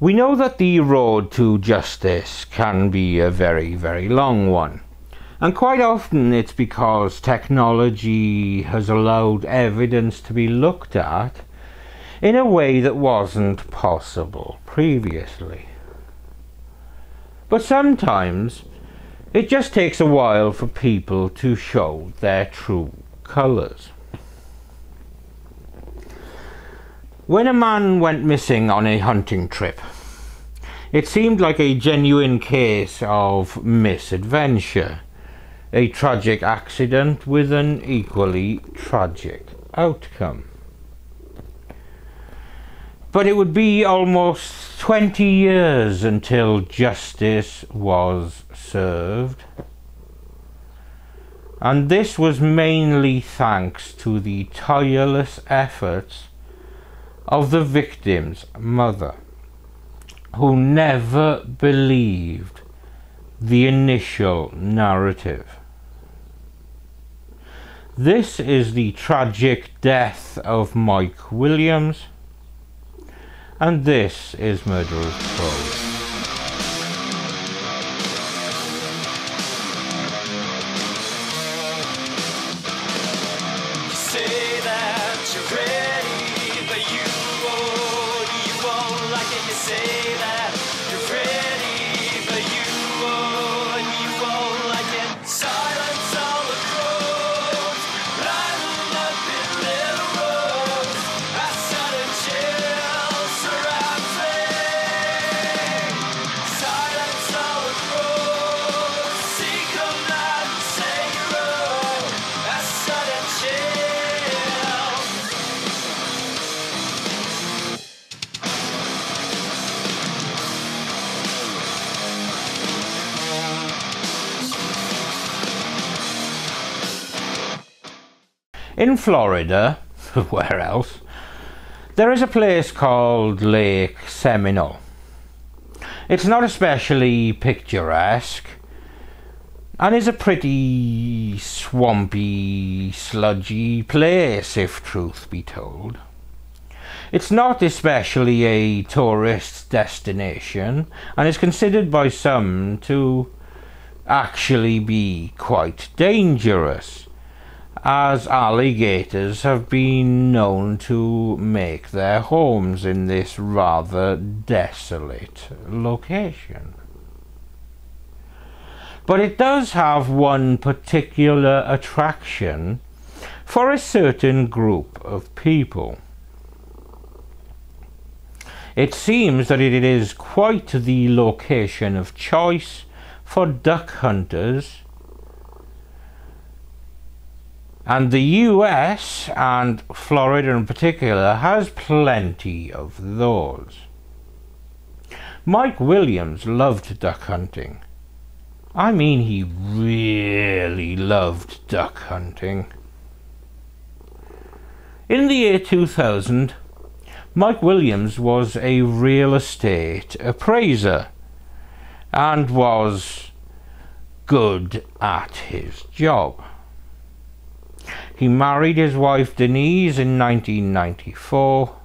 We know that the road to justice can be a very, very long one. And quite often it's because technology has allowed evidence to be looked at in a way that wasn't possible previously. But sometimes it just takes a while for people to show their true colours. When a man went missing on a hunting trip, it seemed like a genuine case of misadventure, a tragic accident with an equally tragic outcome. But it would be almost 20 years until justice was served, and this was mainly thanks to the tireless efforts of the victim's mother, who never believed the initial narrative. This is the tragic death of Mike Williams, and this is Murderers Row. In Florida, where else, there is a place called Lake Seminole. It's not especially picturesque and is a pretty swampy, sludgy place, if truth be told. It's not especially a tourist destination and is considered by some to actually be quite dangerous, as alligators have been known to make their homes in this rather desolate location. But it does have one particular attraction for a certain group of people. It seems that it is quite the location of choice for duck hunters, and the US, and Florida in particular, has plenty of those. Mike Williams loved duck hunting. I mean, he really loved duck hunting. In the year 2000, Mike Williams was a real estate appraiser and was good at his job. He married his wife Denise in 1994,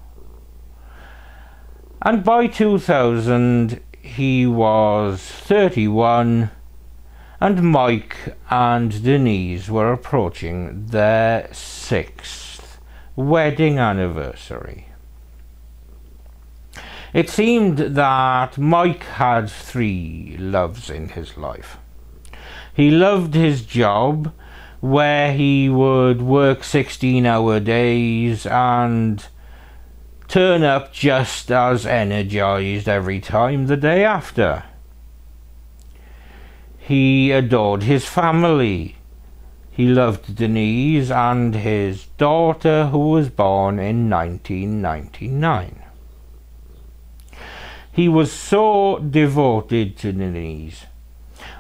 and by 2000 he was 31, and Mike and Denise were approaching their 6th wedding anniversary. It seemed that Mike had 3 loves in his life. He loved his job, where he would work 16-hour days and turn up just as energized every time the day after. He adored his family. He loved Denise and his daughter, who was born in 1999. He was so devoted to Denise,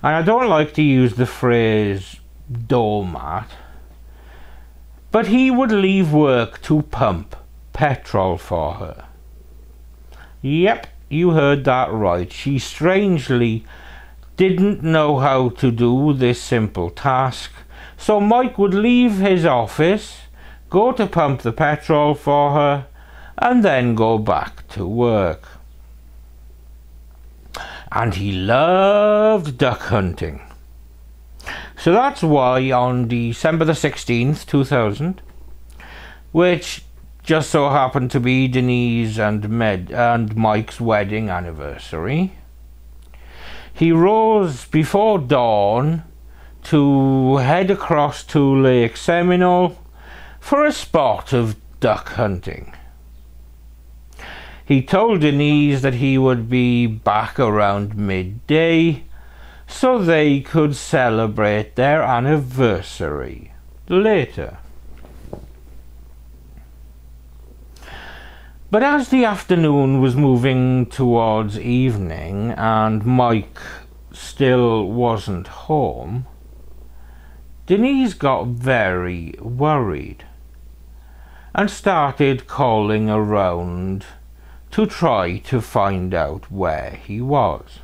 and I don't like to use the phrase doormat, but he would leave work to pump petrol for her. Yep, you heard that right. She strangely didn't know how to do this simple task, so Mike would leave his office, go to pump the petrol for her, and then go back to work. and he loved duck hunting. So that's why on December the 16th, 2000, which just so happened to be Denise and Mike's wedding anniversary, he rose before dawn to head across to Lake Seminole for a spot of duck hunting. He told Denise that he would be back around midday so they could celebrate their anniversary later. But as the afternoon was moving towards evening and Mike still wasn't home, Denise got very worried and started calling around to try to find out where he was.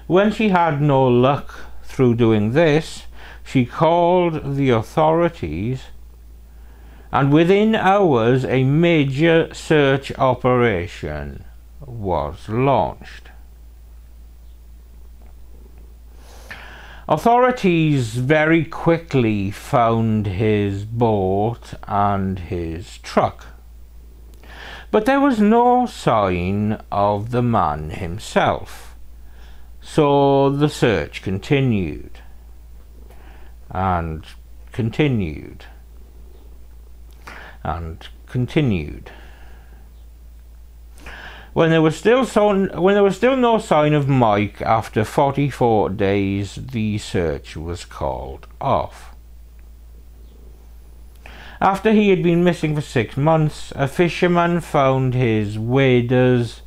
When she had no luck through doing this, she called the authorities, and within hours a major search operation was launched. Authorities very quickly found his boat and his truck, but there was no sign of the man himself, so the search continued and continued and continued. When there was still no sign of Mike after 44 days, the search was called off. After he had been missing for 6 months, a fisherman found his waders,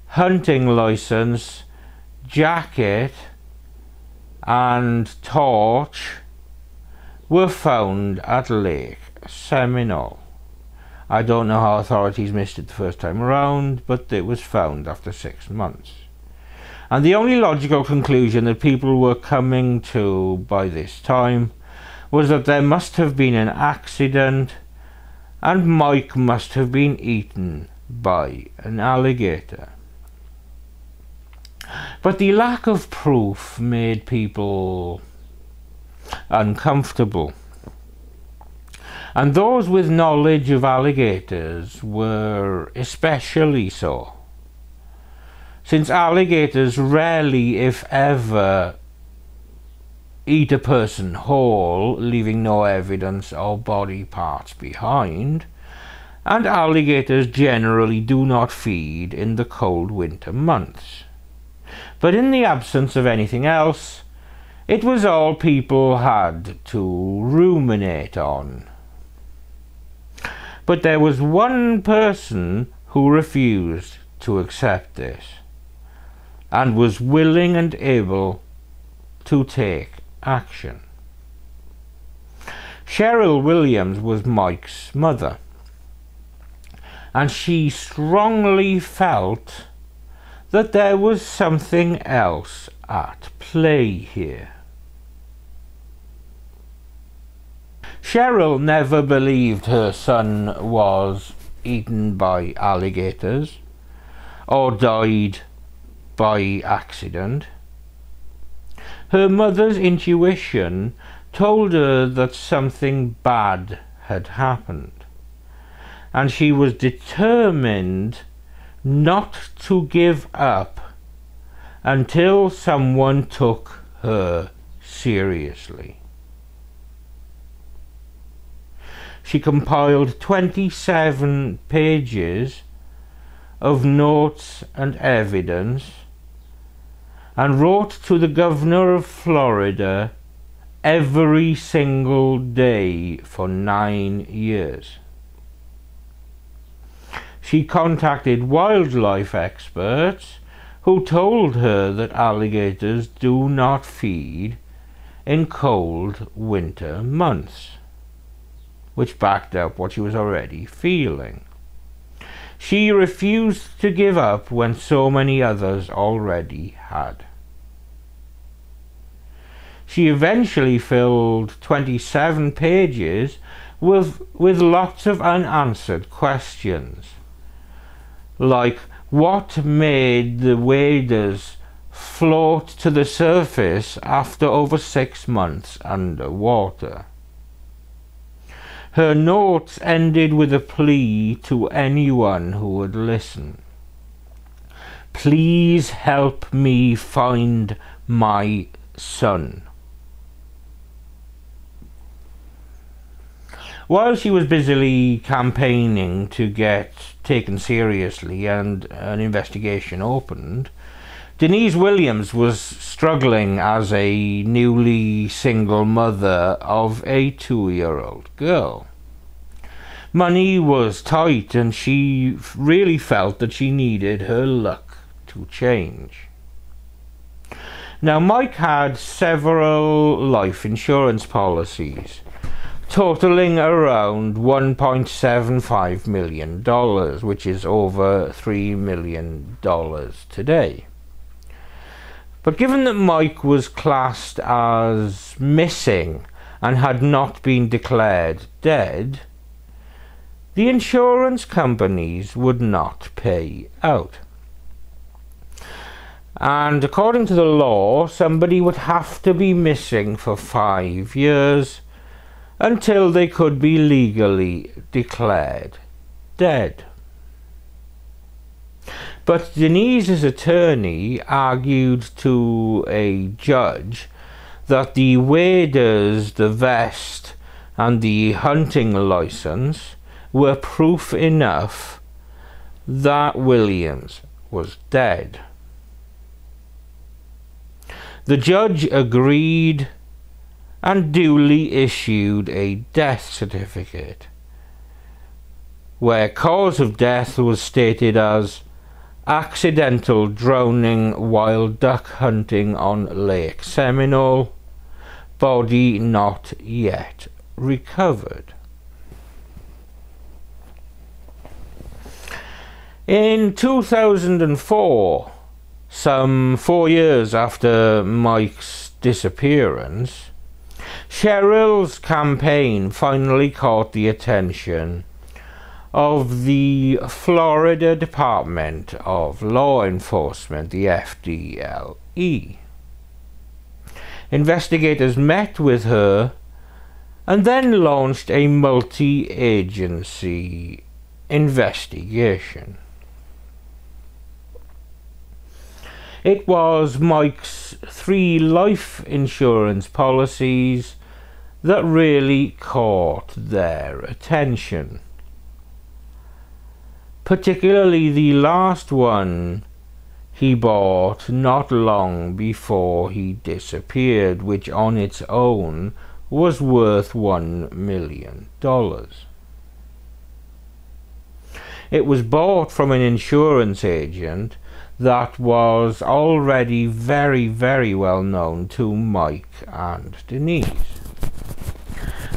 hunting license, jacket and torch were found at Lake Seminole. I don't know how authorities missed it the first time around, but it was found after 6 months. And the only logical conclusion that people were coming to by this time was that there must have been an accident and Mike must have been eaten by an alligator. But the lack of proof made people uncomfortable. And those with knowledge of alligators were especially so, since alligators rarely, if ever, eat a person whole, leaving no evidence or body parts behind, and alligators generally do not feed in the cold winter months. But in the absence of anything else, it was all people had to ruminate on. But there was one person who refused to accept this, and was willing and able to take action. Cheryl Williams was Mike's mother, and she strongly felt that there was something else at play here. Cheryl never believed her son was eaten by alligators or died by accident. Her mother's intuition told her that something bad had happened, and she was determined not to give up until someone took her seriously. She compiled 27 pages of notes and evidence and wrote to the governor of Florida every single day for 9 years. She contacted wildlife experts who told her that alligators do not feed in cold winter months, which backed up what she was already feeling. She refused to give up when so many others already had. She eventually filled 27 pages with lots of unanswered questions, like what made the waders float to the surface after over 6 months underwater. Her notes ended with a plea to anyone who would listen. Please help me find my son. While she was busily campaigning to get taken seriously and an investigation opened, Denise Williams was struggling as a newly single mother of a 2-year-old girl. Money was tight and she really felt that she needed her luck to change. Now, Mike had several life insurance policies totaling around $1.75 million, which is over $3 million today. But given that Mike was classed as missing and had not been declared dead, the insurance companies would not pay out. And according to the law, somebody would have to be missing for 5 years until they could be legally declared dead. But Denise's attorney argued to a judge that the waders, the vest and the hunting license were proof enough that Williams was dead. The judge agreed and duly issued a death certificate, where cause of death was stated as accidental drowning while duck hunting on Lake Seminole, body not yet recovered. In 2004, some 4 years after Mike's disappearance, Cheryl's campaign finally caught the attention of the Florida Department of Law Enforcement, the FDLE. Investigators met with her and then launched a multi-agency investigation. It was Mike's 3 life insurance policies that really caught their attention. Particularly the last one he bought not long before he disappeared, which on its own was worth $1 million. It was bought from an insurance agent that was already very, very well known to Mike and Denise.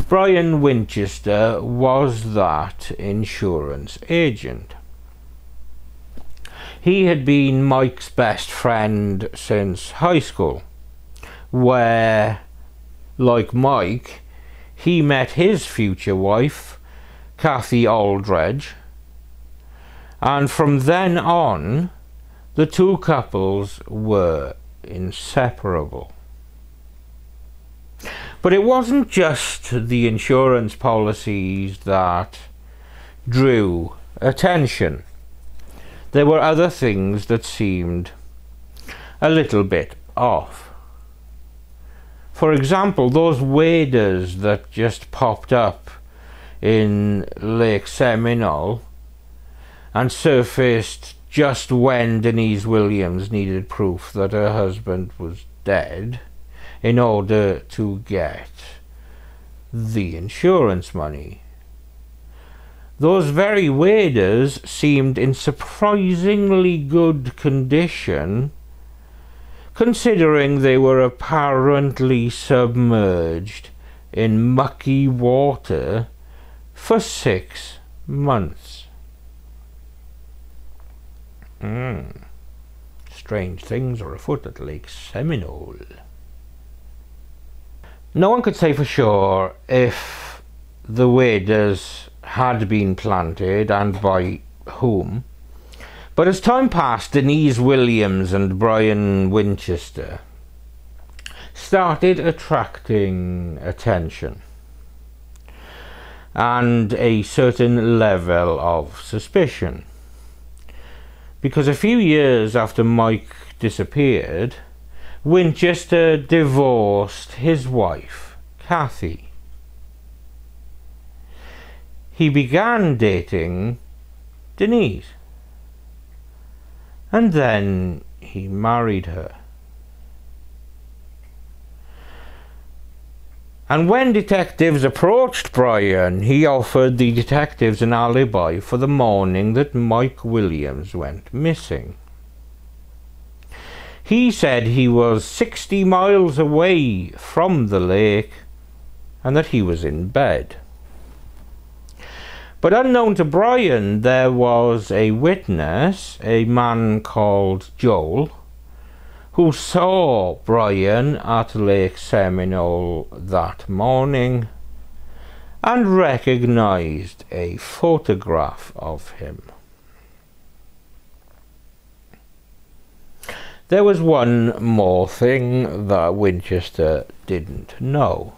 Brian Winchester was that insurance agent. He had been Mike's best friend since high school, where, like Mike, he met his future wife, Kathy Aldredge, and from then on, the two couples were inseparable. But it wasn't just the insurance policies that drew attention. There were other things that seemed a little bit off. For example, those waders that just popped up in Lake Seminole and surfaced just when Denise Williams needed proof that her husband was dead in order to get the insurance money. Those very waders seemed in surprisingly good condition, considering they were apparently submerged in mucky water for 6 months. Strange things are afoot at Lake Seminole. No one could say for sure if the waders had been planted and by whom, But as time passed, Denise Williams and Brian Winchester started attracting attention and a certain level of suspicion, because a few years after Mike disappeared, Winchester divorced his wife, Kathy. He began dating Denise, and then he married her. And when detectives approached Brian, he offered the detectives an alibi for the morning that Mike Williams went missing. He said he was 60 miles away from the lake and that he was in bed. But unknown to Brian, there was a witness, a man called Joel, who saw Brian at Lake Seminole that morning and recognized a photograph of him. There was one more thing that Winchester didn't know,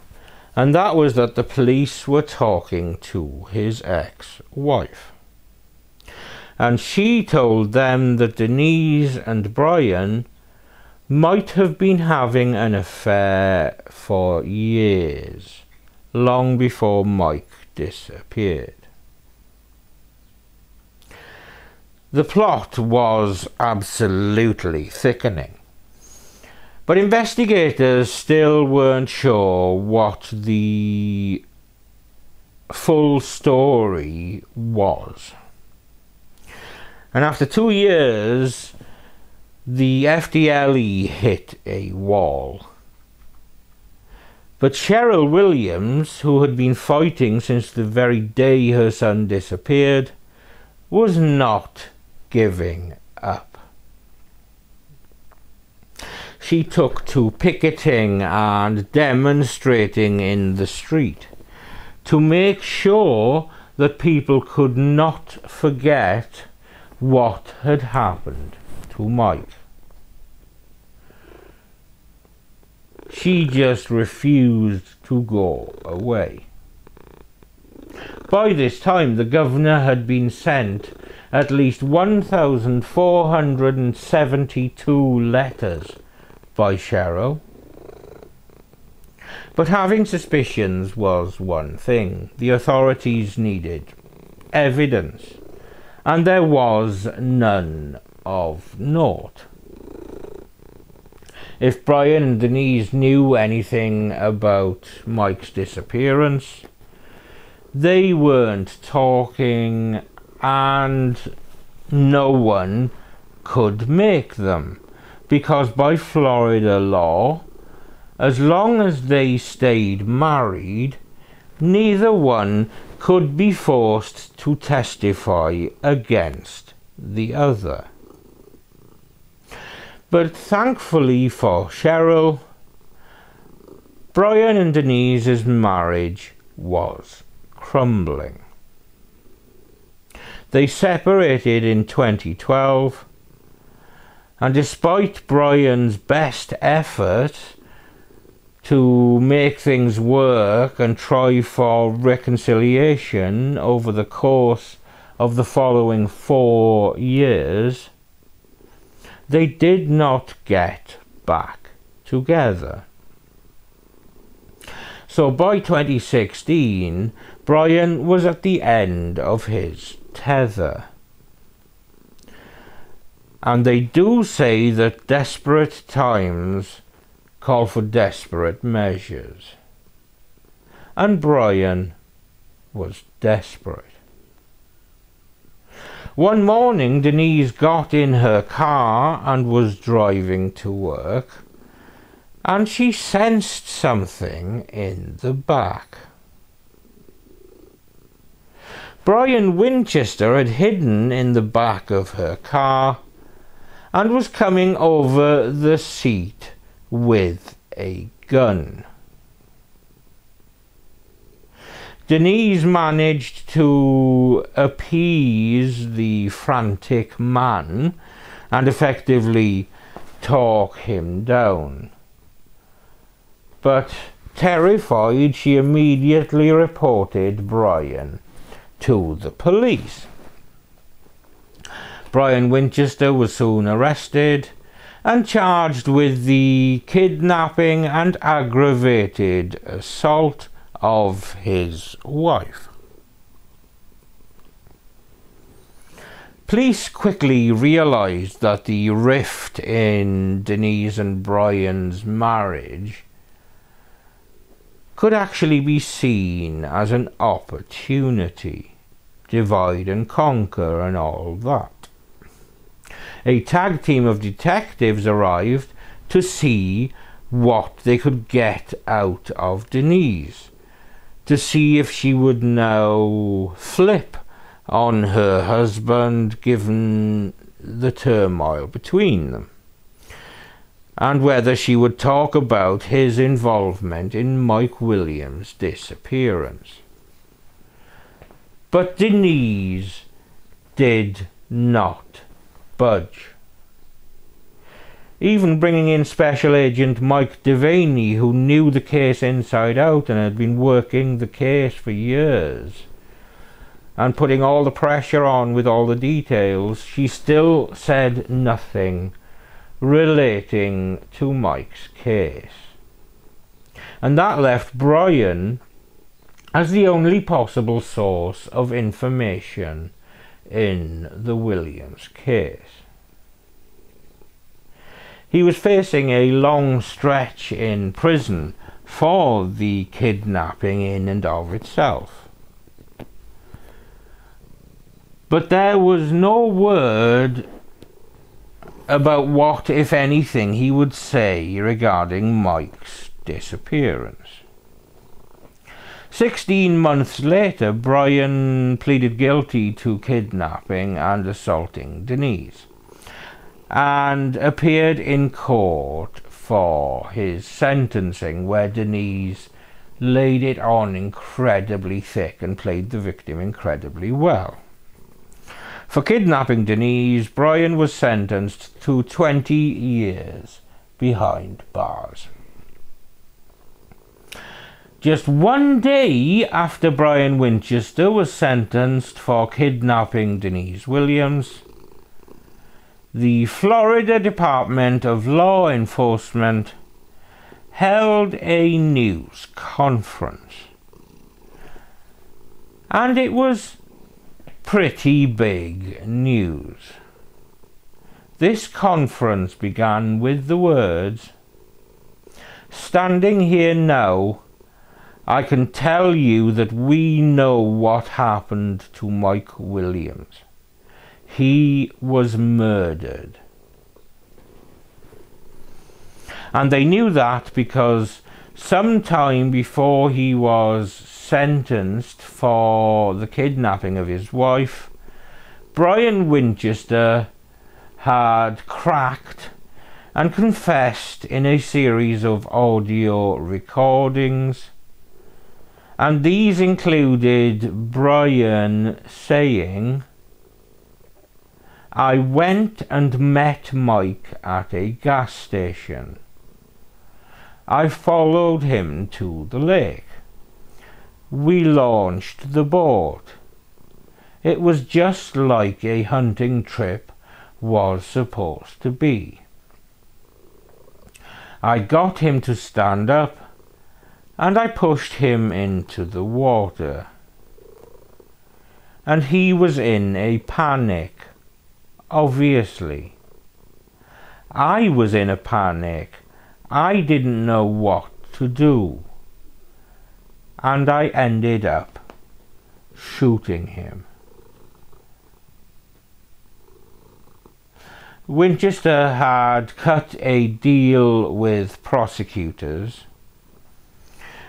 and that was that the police were talking to his ex-wife. And she told them that Denise and Brian might have been having an affair for years, long before Mike disappeared. The plot was absolutely thickening, but investigators still weren't sure what the full story was. And after 2 years, the FDLE hit a wall. But Cheryl Williams, who had been fighting since the very day her son disappeared, was not giving up. She took to picketing and demonstrating in the street to make sure that people could not forget what had happened to Mike. She just refused to go away. By this time, the governor had been sent at least 1,472 letters by Cheryl. But having suspicions was one thing. The authorities needed evidence, and there was none of note. If Brian and Denise knew anything about Mike's disappearance, they weren't talking, and no one could make them, because by Florida law, as long as they stayed married, neither one could be forced to testify against the other. But thankfully for Cheryl, Brian and Denise's marriage was crumbling. They separated in 2012, and despite Brian's best effort to make things work and try for reconciliation over the course of the following 4 years, they did not get back together. So by 2016, Brian was at the end of his tether. And they do say that desperate times call for desperate measures. And Brian was desperate. One morning, Denise got in her car and was driving to work, and she sensed something in the back. Brian Winchester had hidden in the back of her car and was coming over the seat with a gun. Denise managed to appease the frantic man and effectively talk him down. But terrified, she immediately reported Brian to the police. Brian Winchester was soon arrested and charged with the kidnapping and aggravated assault of his wife. Police quickly realised that the rift in Denise and Brian's marriage could actually be seen as an opportunity. Divide and conquer and all that. A tag team of detectives arrived to see what they could get out of Denise, to see if she would now flip on her husband given the turmoil between them, and whether she would talk about his involvement in Mike Williams' disappearance. But Denise did not budge. Even bringing in Special Agent Mike Devaney, who knew the case inside out and had been working the case for years, and putting all the pressure on with all the details, she still said nothing relating to Mike's case. And that left Brian as the only possible source of information in the Williams case. He was facing a long stretch in prison for the kidnapping in and of itself. But there was no word about what, if anything, he would say regarding Mike's disappearance. 16 months later, Brian pleaded guilty to kidnapping and assaulting Denise, and appeared in court for his sentencing, where Denise laid it on incredibly thick and played the victim incredibly well. For kidnapping Denise, Brian was sentenced to 20 years behind bars. Just one day after Brian Winchester was sentenced for kidnapping Denise Williams, the Florida Department of Law Enforcement held a news conference. And it was pretty big news. This conference began with the words, "Standing here now, I can tell you that we know what happened to Mike Williams. He was murdered." And they knew that because sometime before he was sentenced for the kidnapping of his wife, Brian Winchester had cracked and confessed in a series of audio recordings, and these included Brian saying, "I went and met Mike at a gas station. I followed him to the lake. We launched the boat. It was just like a hunting trip was supposed to be. I got him to stand up and I pushed him into the water. And he was in a panic, obviously. I was in a panic. I didn't know what to do. And I ended up shooting him." Winchester had cut a deal with prosecutors,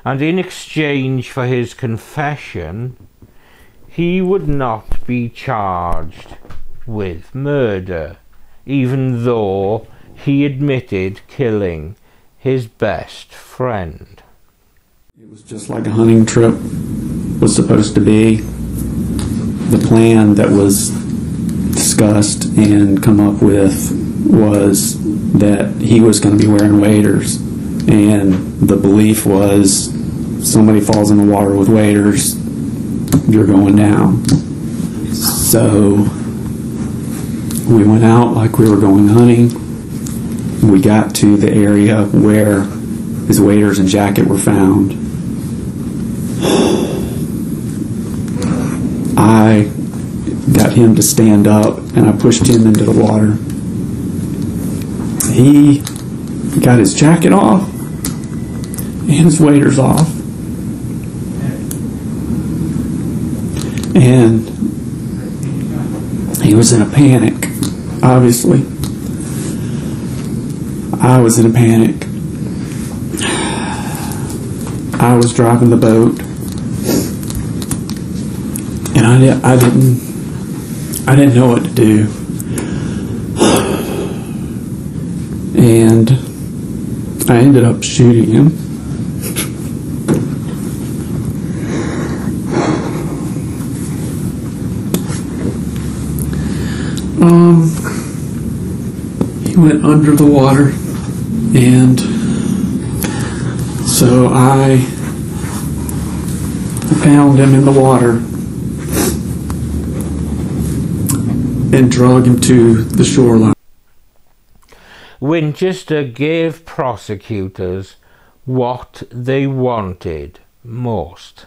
and in exchange for his confession, he would not be charged with murder, even though he admitted killing his best friend. It was just like a hunting trip. was supposed to be. The plan that was discussed and come up with was that he was going to be wearing waders, and the belief was somebody falls in the water with waders, you're going down. So we went out like we were going hunting. We got to the area where his waders and jacket were found. I got him to stand up and I pushed him into the water. He got his jacket off and his waders off. And he was in a panic, obviously. I was in a panic. I was driving the boat, and I didn't know what to do. And I ended up shooting him. He went under the water, and so I found him in the water and drug him to the shoreline. Winchester gave prosecutors what they wanted most: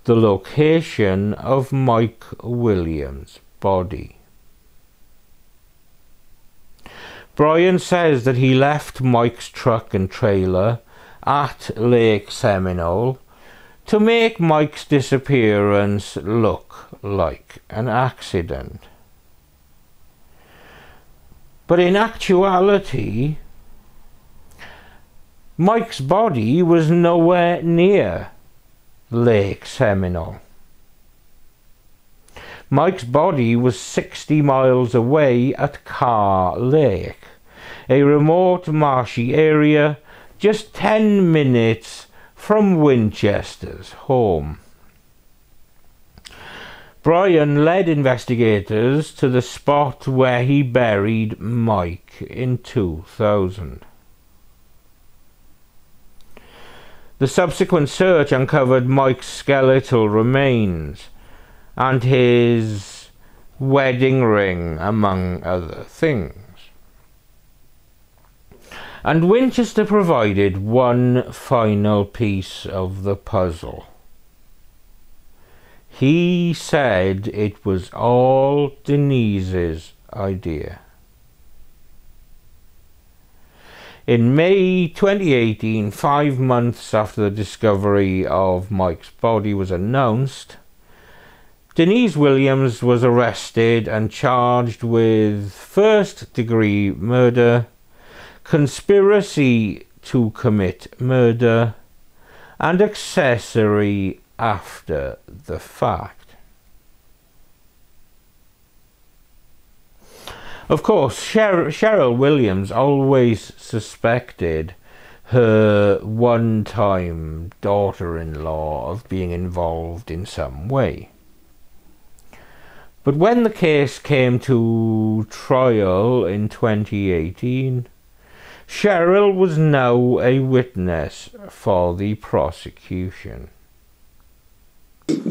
the location of Mike Williams' body. Brian says that he left Mike's truck and trailer at Lake Seminole to make Mike's disappearance look like an accident. But in actuality, Mike's body was nowhere near Lake Seminole. Mike's body was 60 miles away at Carr Lake, a remote marshy area just 10 minutes from Winchester's home. Brian led investigators to the spot where he buried Mike in 2000. The subsequent search uncovered Mike's skeletal remains and his wedding ring, among other things. And Winchester provided one final piece of the puzzle. He said it was all Denise's idea. In May 2018, 5 months after the discovery of Mike's body was announced, Denise Williams was arrested and charged with first-degree murder, conspiracy to commit murder, and accessory after the fact. Of course, Cheryl Williams always suspected her one-time daughter-in-law of being involved in some way. But when the case came to trial in 2018, Cheryl was now a witness for the prosecution.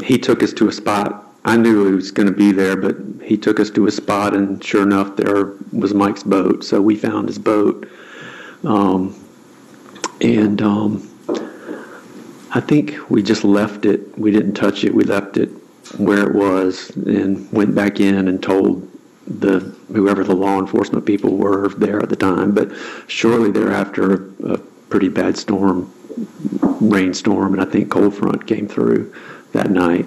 He took us to a spot. I knew he was going to be there, but he took us to a spot, and sure enough, there was Mike's boat. So we found his boat. I think we just left it. We didn't touch it. We left it where it was and went back in and told whoever the law enforcement people were there at the time. But shortly thereafter, a pretty bad storm, rainstorm, and I think cold front came through that night.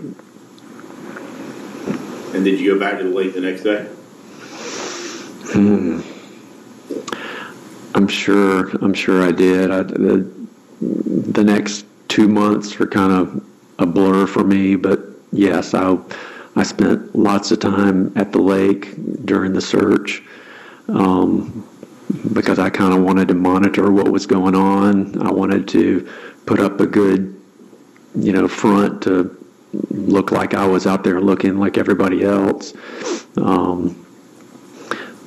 And did you go back to the lake the next day? I'm sure I did. The next 2 months are kind of a blur for me, but yes, I spent lots of time at the lake during the search because I kind of wanted to monitor what was going on. I wanted to put up a good front to look like I was out there looking like everybody else.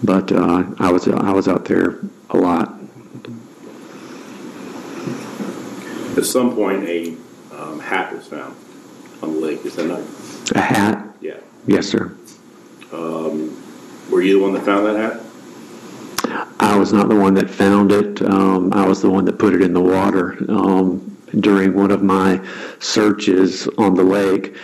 But I was out there a lot. At some point, a hat was found on the lake. Is that not? A hat? Yeah. Yes, sir. Were you the one that found that hat? I was not the one that found it. I was the one that put it in the water during one of my searches on the lake.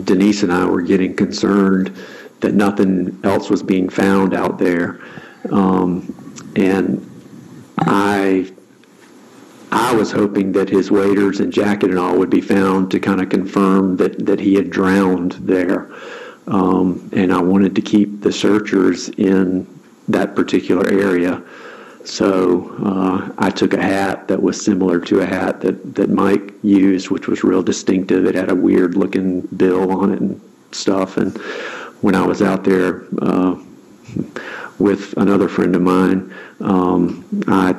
Denise and I were getting concerned that nothing else was being found out there. And I was hoping that his waders and jacket and all would be found to kind of confirm that he had drowned there. And I wanted to keep the searchers in that particular area. So I took a hat that was similar to a hat that Mike used, which was real distinctive. It had a weird looking bill on it and stuff. And when I was out there with another friend of mine, I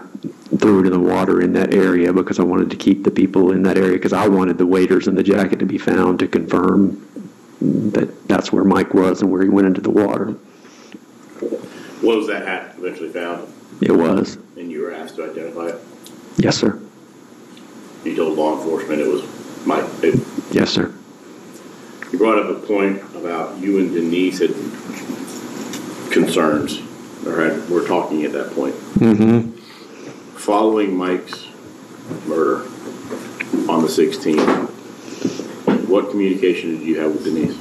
threw it in the water in that area because I wanted to keep the people in that area, because I wanted the waders and the jacket to be found to confirm that that's where Mike was and where he went into the water. Was that hat eventually found? It was. And you were asked to identify it? Yes, sir. You told law enforcement it was Mike? Yes, sir. You brought up a point about you and Denise had concerns, or were talking at that point. Mm-hmm. Following Mike's murder on the 16th, what communication did you have with Denise?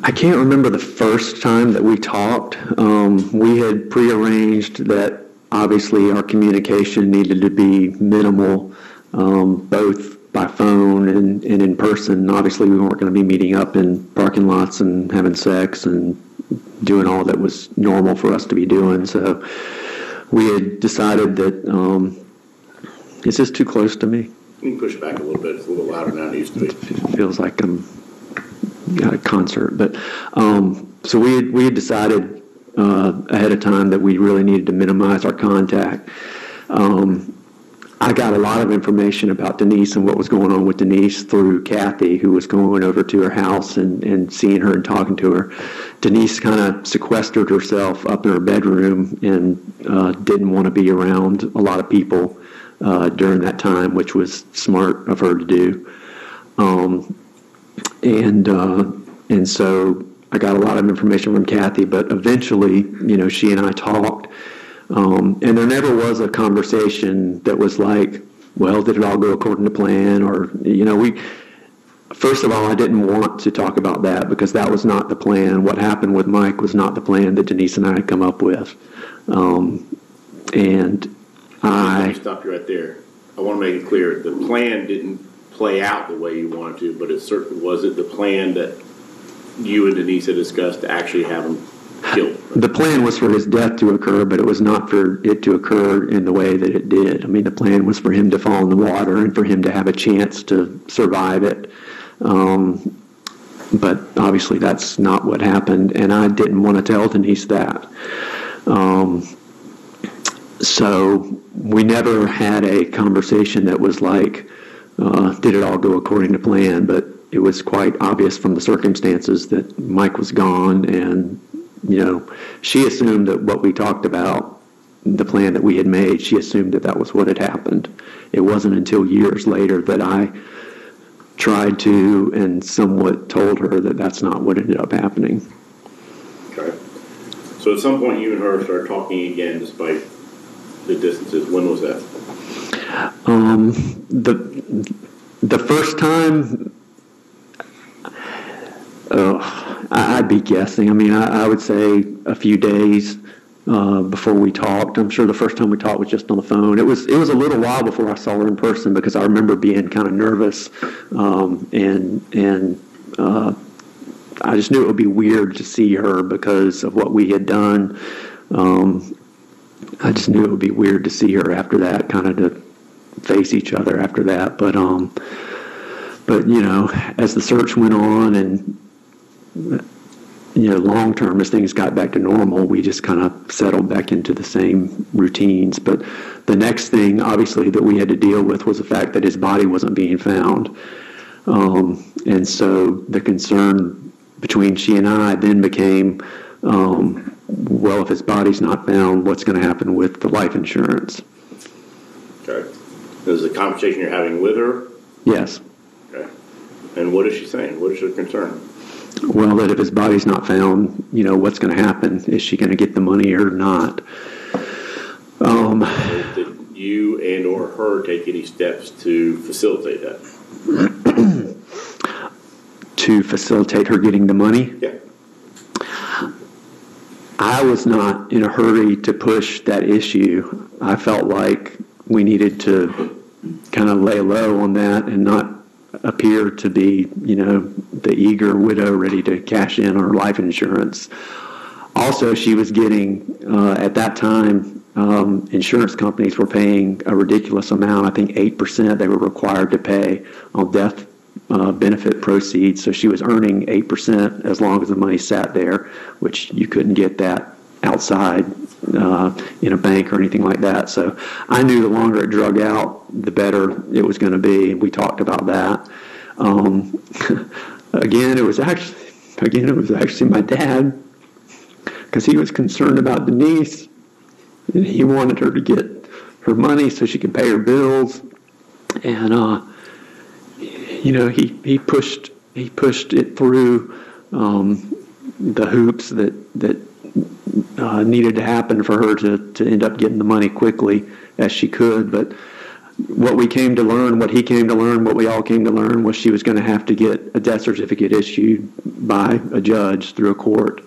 I can't remember the first time that we talked. We had prearranged that obviously our communication needed to be minimal, both by phone and in person. Obviously, we weren't going to be meeting up in parking lots and having sex and doing all that was normal for us to be doing. So we had decided that, is this too close to me? You can push it back a little bit. It's a little louder now than it used to be. It feels like I'm at a concert. But so we had decided ahead of time that we really needed to minimize our contact. I got a lot of information about Denise and what was going on with Denise through Kathy, who was going over to her house and seeing her and talking to her. Denise kind of sequestered herself up in her bedroom and didn't want to be around a lot of people during that time, which was smart of her to do. And so I got a lot of information from Kathy, but eventually, she and I talked. And there never was a conversation that was like, well, did it all go according to plan? Or, first of all, I didn't want to talk about that because that was not the plan. What happened with Mike was not the plan that Denise and I had come up with. Let me stop you right there. I want to make it clear. The plan didn't play out the way you wanted to, but was it the plan that you and Denise had discussed to actually have him killed? The plan was for his death to occur, but it was not for it to occur in the way that it did. I mean, the plan was for him to fall in the water and for him to have a chance to survive it. But obviously that's not what happened, and I didn't want to tell Denise that. So we never had a conversation that was like, did it all go according to plan? But it was quite obvious from the circumstances that Mike was gone, and she assumed that what we talked about, the plan that we had made, she assumed that was what had happened. It wasn't until years later that I tried to and somewhat told her that that's not what ended up happening. Okay. So at some point you and her started talking again despite the distances. When was that? The first time, I'd be guessing. I mean, I would say a few days before we talked. I'm sure the first time we talked was just on the phone. It was a little while before I saw her in person because I remember being kind of nervous, and I just knew it would be weird to see her because of what we had done. I just knew it would be weird to see her after that, kind of to face each other after that. But as the search went on and long term, as things got back to normal, we just kind of settled back into the same routines. But the next thing, obviously, that we had to deal with was the fact that his body wasn't being found. And so the concern between she and I then became, well, if his body's not found, what's going to happen with the life insurance? Okay. This is a conversation you're having with her? Yes. Okay. And what is she saying? What is her concern? Well, that if his body's not found, what's going to happen? Is she going to get the money or not? Did you and or her take any steps to facilitate that? To facilitate her getting the money? Yeah. I was not in a hurry to push that issue. I felt like we needed to kind of lay low on that and not appear to be, the eager widow ready to cash in on her life insurance. Also, she was getting, at that time, insurance companies were paying a ridiculous amount. I think 8% they were required to pay on death benefit proceeds. So she was earning 8% as long as the money sat there, which you couldn't get that outside in a bank or anything like that. So I knew the longer it drug out, the better it was going to be. We talked about that. Again, it was actually my dad, because he was concerned about Denise, and he wanted her to get her money so she could pay her bills. And he pushed it through the hoops that needed to happen for her to end up getting the money quickly as she could. But what we came to learn, what he came to learn, what we all came to learn was she was going to have to get a death certificate issued by a judge through a court.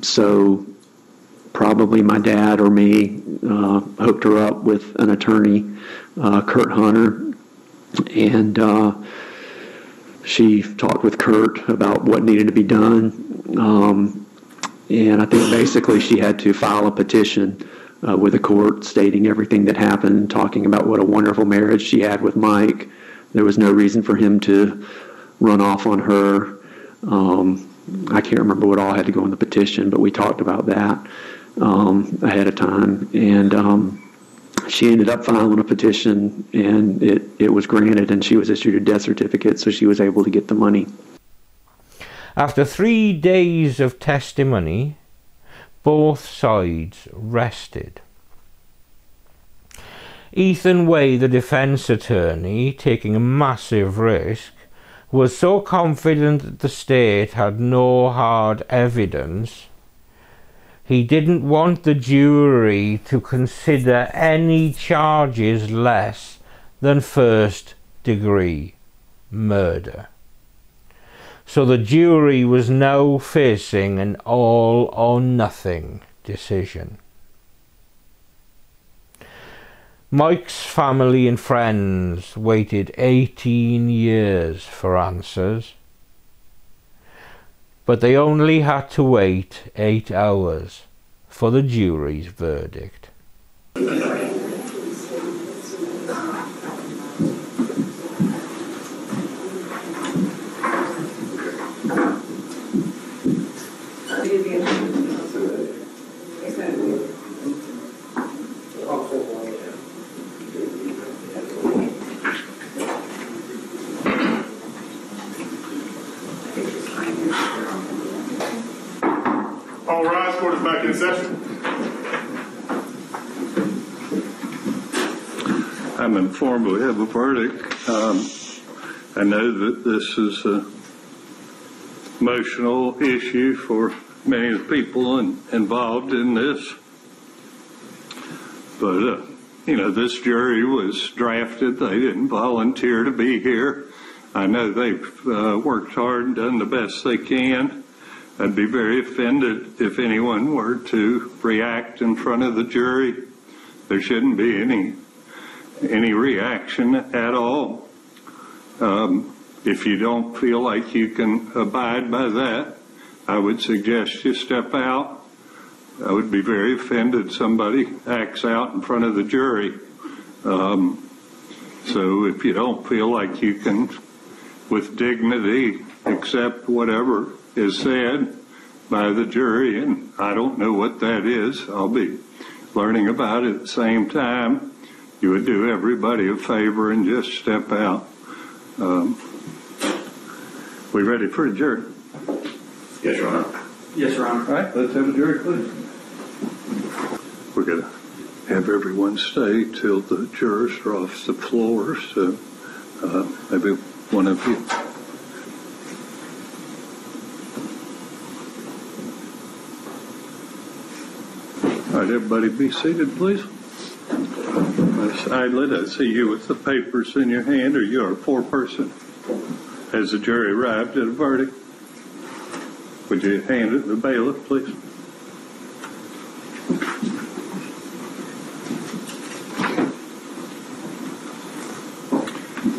So probably my dad or me hooked her up with an attorney, Kurt Hunter, and she talked with Kurt about what needed to be done. And I think basically she had to file a petition with the court stating everything that happened, talking about what a wonderful marriage she had with Mike. There was no reason for him to run off on her. I can't remember what all had to go in the petition, but we talked about that ahead of time. And she ended up filing a petition, and it was granted, and she was issued a death certificate, so she was able to get the money. After 3 days of testimony, both sides rested. Ethan Way, the defense attorney, taking a massive risk, was so confident that the state had no hard evidence, he didn't want the jury to consider any charges less than first-degree murder. So the jury was now facing an all-or-nothing decision. Mike's family and friends waited 18 years for answers, but they only had to wait 8 hours for the jury's verdict. All rise, court is back in session. I'm informed we have a verdict. I know that this is an emotional issue for many of the people involved in this. But, this jury was drafted. They didn't volunteer to be here. I know they've worked hard and done the best they can. I'd be very offended if anyone were to react in front of the jury. There shouldn't be any reaction at all. If you don't feel like you can abide by that, I would suggest you step out. I would be very offended somebody acts out in front of the jury. So if you don't feel like you can, with dignity, accept whatever is said by the jury, and I don't know what that is. I'll be learning about it at the same time. You would do everybody a favor and just step out. We ready for a jury? Yes, Your Honor. Yes, Your Honor. All right, let's have a jury, please. We're going to have everyone stay till the jurors are off the floor, so maybe one of you. All right, everybody be seated, please. Miss Idlet, I see you with the papers in your hand. Are you a foreperson? Has the jury arrived at a verdict? Would you hand it to the bailiff, please?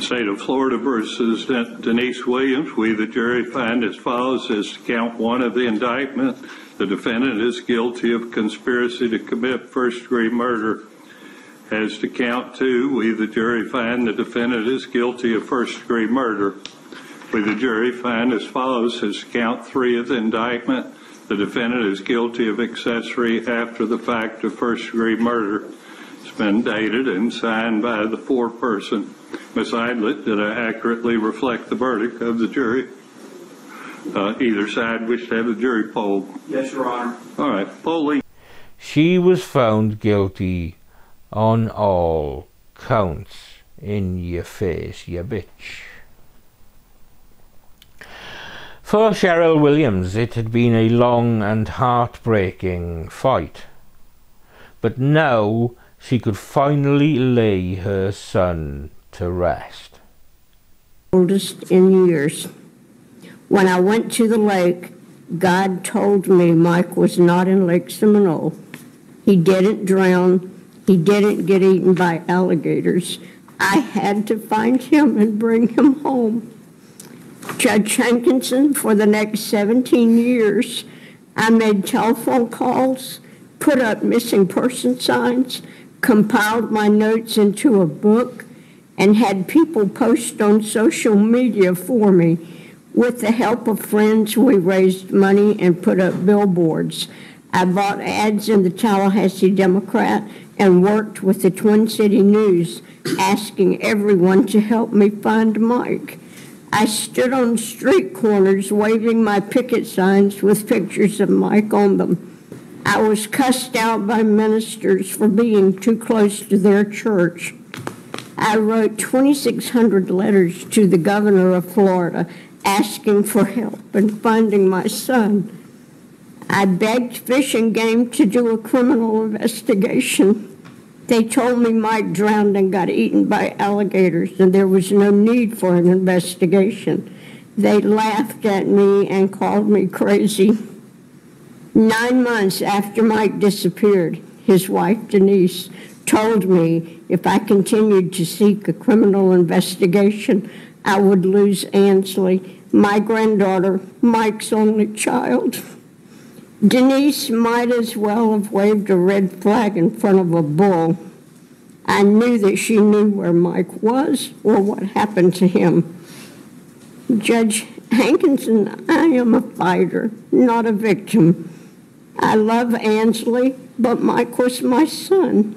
State of Florida versus Denise Williams, we the jury find as follows: as to count one of the indictment, the defendant is guilty of conspiracy to commit first-degree murder. As to count two, we the jury find the defendant is guilty of first-degree murder. We the jury find as follows: as to count three of the indictment, the defendant is guilty of accessory after the fact of first-degree murder. It's been dated and signed by the foreperson. Ms. Idlet, did I accurately reflect the verdict of the jury? Either side wish to have the jury polled? Yes, Your Honor. All right, polling. She was found guilty on all counts. In your face, you bitch. For Cheryl Williams, it had been a long and heartbreaking fight. But now she could finally lay her son to rest. Oldest in years. When I went to the lake, God told me Mike was not in Lake Seminole. He didn't drown. He didn't get eaten by alligators. I had to find him and bring him home. Judge Hankinson, for the next 17 years, I made telephone calls, put up missing person signs, compiled my notes into a book, and had people post on social media for me. With the help of friends, we raised money and put up billboards. I bought ads in the Tallahassee Democrat and worked with the Twin City News, asking everyone to help me find Mike. I stood on street corners waving my picket signs with pictures of Mike on them. I was cussed out by ministers for being too close to their church. I wrote 2,600 letters to the governor of Florida asking for help in finding my son. I begged Fish and Game to do a criminal investigation. They told me Mike drowned and got eaten by alligators, and there was no need for an investigation. They laughed at me and called me crazy. 9 months after Mike disappeared, his wife, Denise, told me if I continued to seek a criminal investigation, I would lose Ansley, my granddaughter, Mike's only child. Denise might as well have waved a red flag in front of a bull. I knew that she knew where Mike was or what happened to him. Judge Hankinson, I am a fighter, not a victim. I love Ansley, but Mike was my son.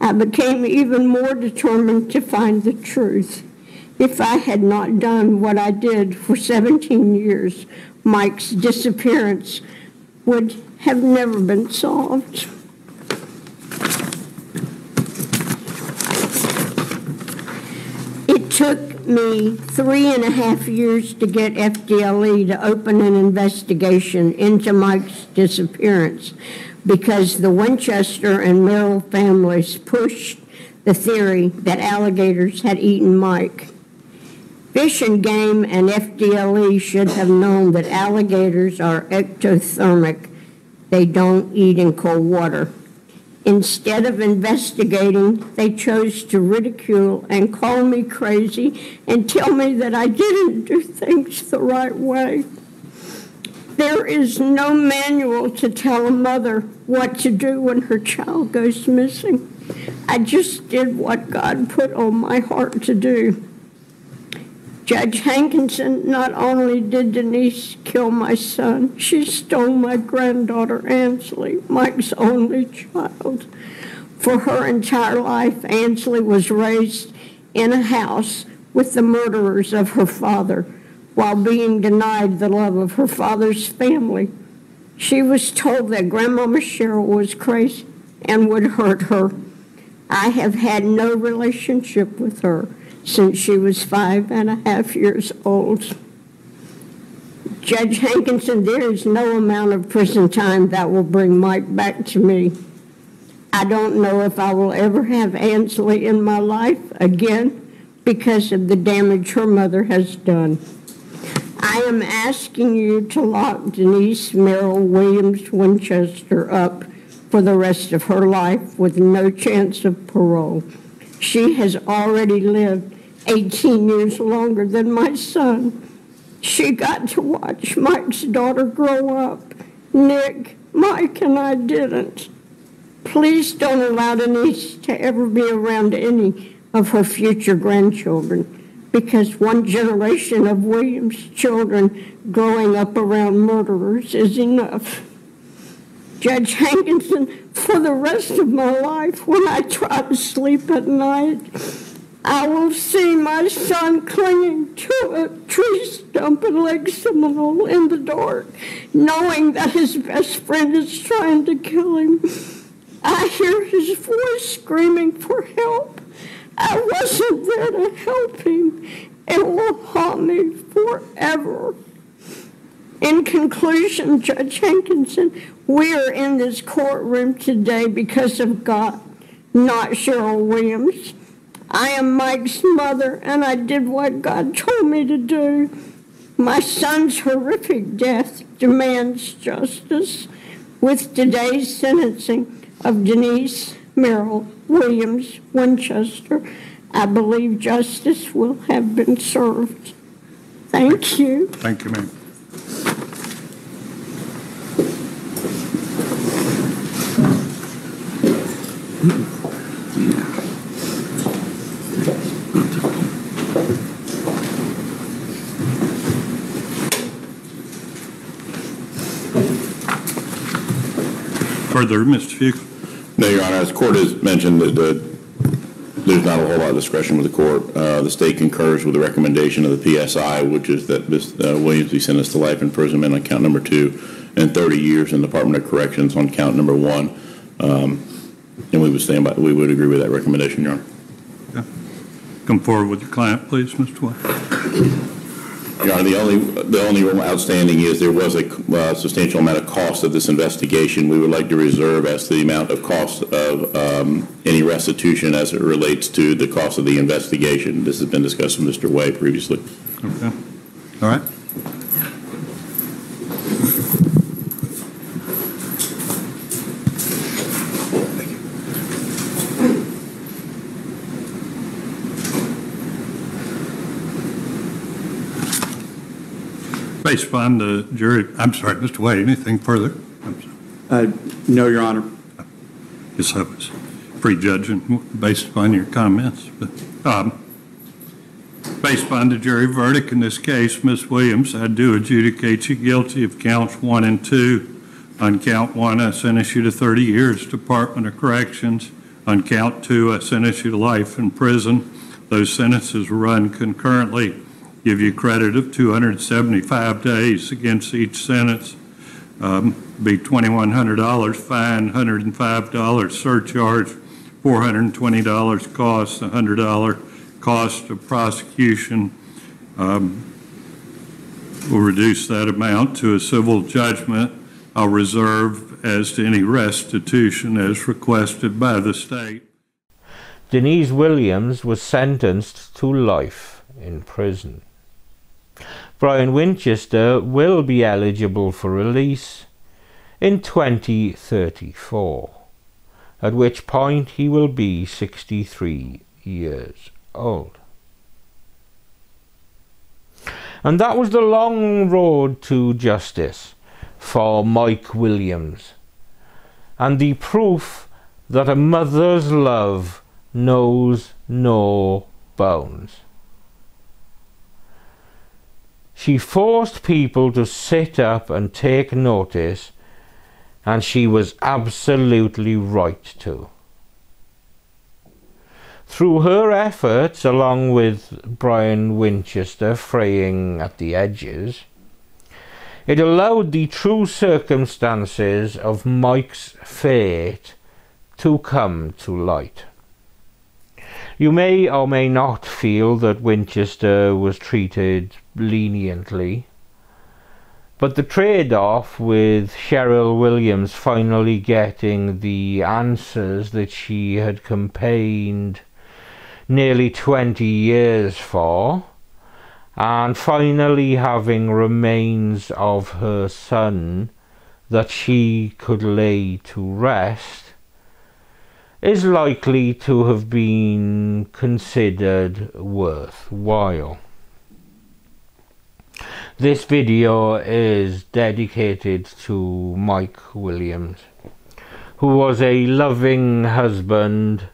I became even more determined to find the truth. If I had not done what I did for 17 years, Mike's disappearance would have never been solved. It took me 3.5 years to get FDLE to open an investigation into Mike's disappearance because the Winchester and Merrill families pushed the theory that alligators had eaten Mike. Fish and Game and FDLE should have known that alligators are ectothermic. They don't eat in cold water. Instead of investigating, they chose to ridicule and call me crazy and tell me that I didn't do things the right way. There is no manual to tell a mother what to do when her child goes missing. I just did what God put on my heart to do. Judge Hankinson, not only did Denise kill my son, she stole my granddaughter Ansley, Mike's only child. For her entire life, Ansley was raised in a house with the murderers of her father while being denied the love of her father's family. She was told that Grandmama Cheryl was crazy and would hurt her. I have had no relationship with her since she was 5.5 years old. Judge Hankinson, there is no amount of prison time that will bring Mike back to me. I don't know if I will ever have Ansley in my life again because of the damage her mother has done. I am asking you to lock Denise Merrill Williams Winchester up for the rest of her life with no chance of parole. She has already lived 18 years longer than my son. She got to watch Mike's daughter grow up. Nick, Mike, and I didn't. Please don't allow Denise to ever be around any of her future grandchildren, because one generation of Williams children growing up around murderers is enough. Judge Hankinson, for the rest of my life, when I try to sleep at night, I will see my son clinging to a tree stump in Lake Seminole in the dark, knowing that his best friend is trying to kill him. I hear his voice screaming for help. I wasn't there to help him. It will haunt me forever. In conclusion, Judge Hankinson, we are in this courtroom today because of God, not Cheryl Williams. I am Mike's mother, and I did what God told me to do. My son's horrific death demands justice. With today's sentencing of Denise Merrill Williams Winchester, I believe justice will have been served. Thank you. Thank you, ma'am. Further, Mr. Fuchs? No, Your Honor. As the court has mentioned, there's not a whole lot of discretion with the court. The state concurs with the recommendation of the PSI, which is that Ms. Williams be sentenced to life imprisonment on count number 2 and 30 years in the Department of Corrections on count number 1. And we would stand by. We would agree with that recommendation, Your Honor. Okay. Come forward with your client, please, Mr. White. Your Honor, the only outstanding is there was a substantial amount of cost of this investigation. We would like to reserve as to the amount of cost of any restitution as it relates to the cost of the investigation. This has been discussed with Mr. Way previously. Okay. All right. Based upon the jury, I'm sorry, Mr. Way, anything further? No, Your Honor. Yes, I was prejudging based upon your comments. But based upon the jury verdict in this case, Ms. Williams, I do adjudicate you guilty of counts 1 and 2. On count 1, I sentence you to 30 years, Department of Corrections. On count 2, I sentence you to life in prison. Those sentences run concurrently. Give you credit of 275 days against each sentence. Be $2,100 fine, $105 surcharge, $420 cost, $100 cost of prosecution. We'll reduce that amount to a civil judgment. I'll reserve as to any restitution as requested by the state. Denise Williams was sentenced to life in prison. Brian Winchester will be eligible for release in 2034, at which point he will be 63 years old. And that was the long road to justice for Mike Williams, and the proof that a mother's love knows no bounds. She forced people to sit up and take notice, and she was absolutely right to. Through her efforts, along with Brian Winchester fraying at the edges, it allowed the true circumstances of Mike's fate to come to light. You may or may not feel that Winchester was treated leniently, but the trade-off with Cheryl Williams finally getting the answers that she had campaigned nearly 20 years for, and finally having remains of her son that she could lay to rest, is likely to have been considered worthwhile. This video is dedicated to Mike Williams, who was a loving husband,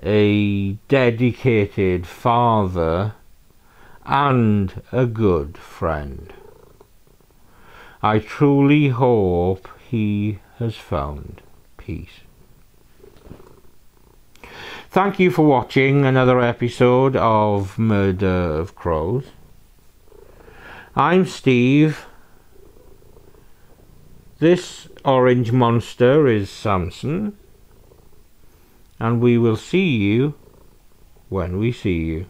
a dedicated father, and a good friend. I truly hope he has found peace. Thank you for watching another episode of Murder of Crows. I'm Steve. This orange monster is Samson. And we will see you when we see you.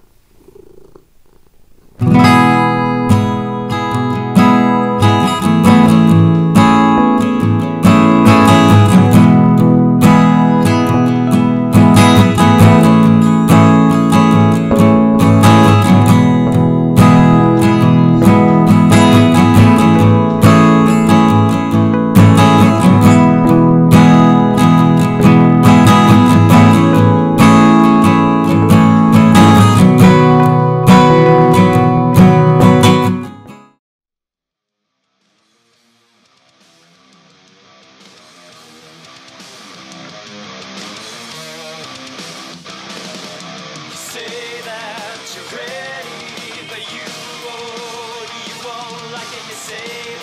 Say that you're ready, but you won't like it, you say